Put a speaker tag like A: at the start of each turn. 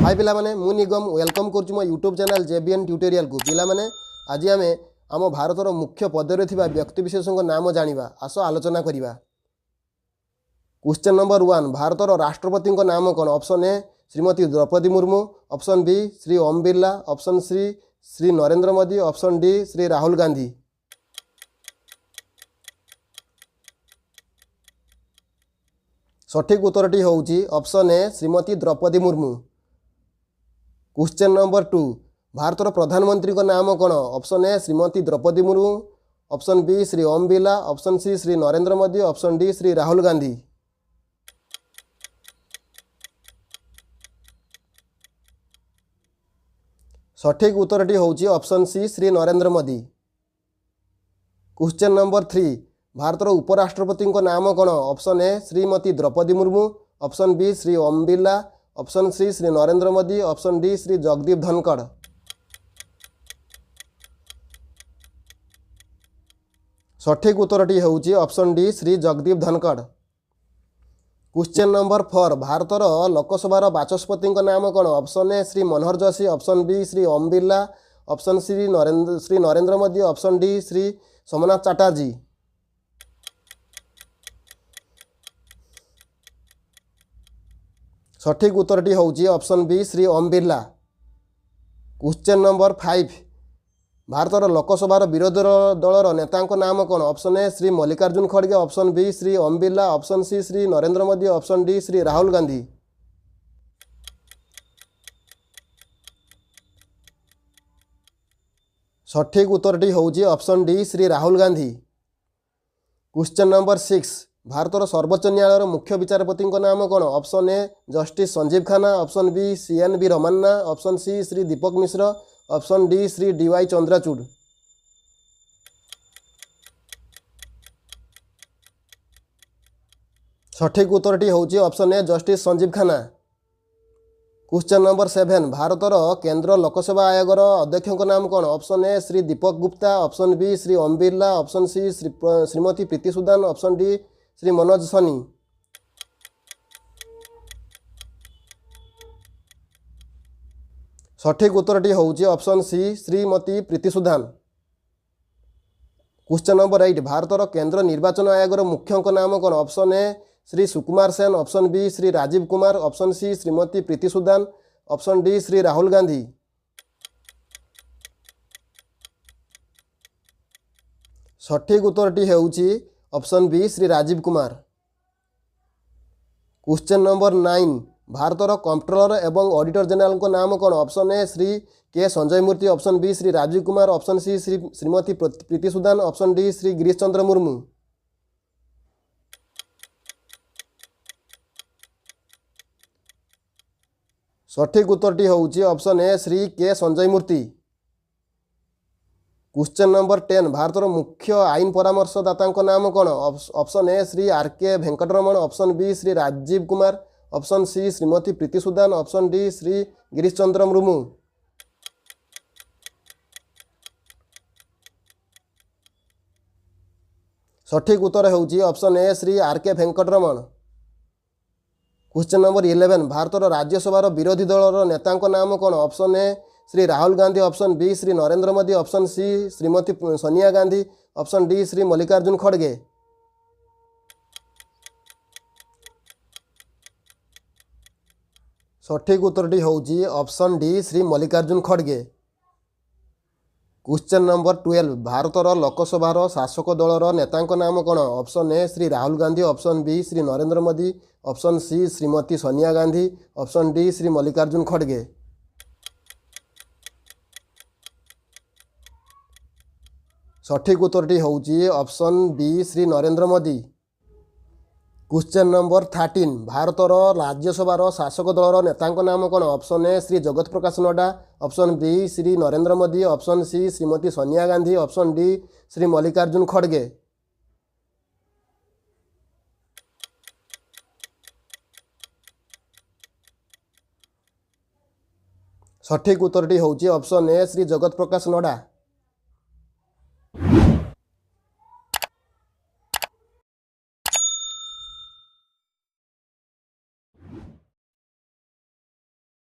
A: हाय पिला माने मु निगम वेलकम करछु मो यूट्यूब चैनल जेबीएन ट्यूटोरियल को पिला माने आज आमे आम भारतर मुख्य पदरे थिबा व्यक्ति विशेषଙ୍କ नाम जानिबा आसो आलोचना करिबा। क्वेश्चन नंबर 1 भारतर राष्ट्रपति नाम कौन? Option A Shrimati Droupadi Murmu, option B Shri Om Birla, option C Shri Narendra Modi, option D Shri Rahul Gandhi. सठिक उत्तरटी होउची option A Shrimati Droupadi Murmu. Question number 2 भारतर प्रधानमंत्री नाम कौन? Option A Shrimati Droupadi Murmu, option B Shri Om Birla, option C Shri Narendra Modi, option D Shri Rahul Gandhi. सठिक उत्तरटी होउची option C Shri Narendra Modi. Question number 3 भारतर उपराष्ट्रपति नाम कौन? Option A Shrimati Droupadi Murmu, option B Shri Om Birla, option C Shri Narendra Modi, option D Shri Jagdeep Dhankhar. सठिक उत्तरटी होउची option D Shri Jagdeep Dhankhar. Question number 4 भारतर लोकसभार बाचस्पति नाम कौन? Option A Shri Manohar Joshi, option B Shri Om Birla, option C Shri Narendra Modi, option D Shri Somnath Chatterjee. सठिक उत्तरटी होउची option B Shri Om Birla. Question number 5 भारतर लोकसभार विरोधी दलर नेता नाम कौन? ऑप्शन ए श्री मल्लिकार्जुन खड़गे, option B Shri Om Birla, option C Shri Narendra Modi, option D Shri Rahul Gandhi. सठिक उत्तरटी होउची option D Shri Rahul Gandhi. Question number 6 भारतर सर्वोच्च न्यायालय मुख्य विचारपति नाम कौन? Option A justice Sanjiv Khanna, option B CNV Ramana, option C Shri Deepak Misra, option D Shri DY Chandrachud. सठिक उत्तरटी होउची option A justice Sanjiv Khanna. Question number 7 भारतर केंद्र लोकसेवा आयोगर अध्यक्ष नाम कौन? Option A Shri Deepak Gupta, option B Shri Om Birla, option C Shrimati Preeti Sudan, option D Shri Manoj Soni. सठिक उत्तरटी होउची option C Shrimati Preeti Sudan. Question number 8 भारतर केंद्र निर्वाचन आयोगर मुख्य नाम कौन? Option A Shri Sukumar Sen, option B Shri Rajiv Kumar, option C Shrimati Preeti Sudan, option D Shri Rahul Gandhi. सठिक उत्तरटी होउची option B Shri Rajiv Kumar. Question number 9 भारतर कंट्रोलर एवं ऑडिटर जनरल को नाम कौन? Option A Shri K Sanjay Murthy, option B Shri Rajiv Kumar, option C Shrimati Preeti Sudan, option D Shri Girish Chandra Murmu. सठिक उत्तरटी होउची option A Shri K Sanjay Murthy. Question number 10 भारतर मुख्य आईन परामर्शदाता नाम कौन? Option A Shri RK Venkataramani, option B Shri Rajiv Kumar, option C Shrimati Preeti Sudan, option D Shri Girish Chandra Murmu. सठिक उत्तर होउची option A Shri RK Venkataraman. Question number 11 भारतर राज्यसभार विरोधी दलर नेता नाम कौन? Option A Shri Rahul Gandhi, option B Shri Narendra Modi, option C Shrimati Sonia Gandhi, option D Shri Mallikarjun खड़गे। सठिक उत्तरटी होउची ऑप्शन डी श्री मल्लिकार्जुन खड़गे। क्वेश्चन नंबर 12 भारतर लोकसभार शासक दलर नेता नाम कौन? Option A Shri Rahul Gandhi, option B Shri Narendra Modi, option C Shrimati Sonia Gandhi, option D Shri Mallikarjun खड़गे। सठिक उत्तरटी होउची option B Shri Narendra Modi. Question number 13 भारतर राज्यसभार शासक दलर नेता नाम कौन? Option A Shri Jagat Prakash Nadda, option B Shri Narendra Modi, option C Shrimati Sonia Gandhi, option D Shri Mallikarjun खड़गे। सठिक उत्तरटी होउची ऑप्शन ए श्री जगत प्रकाश नड्डा।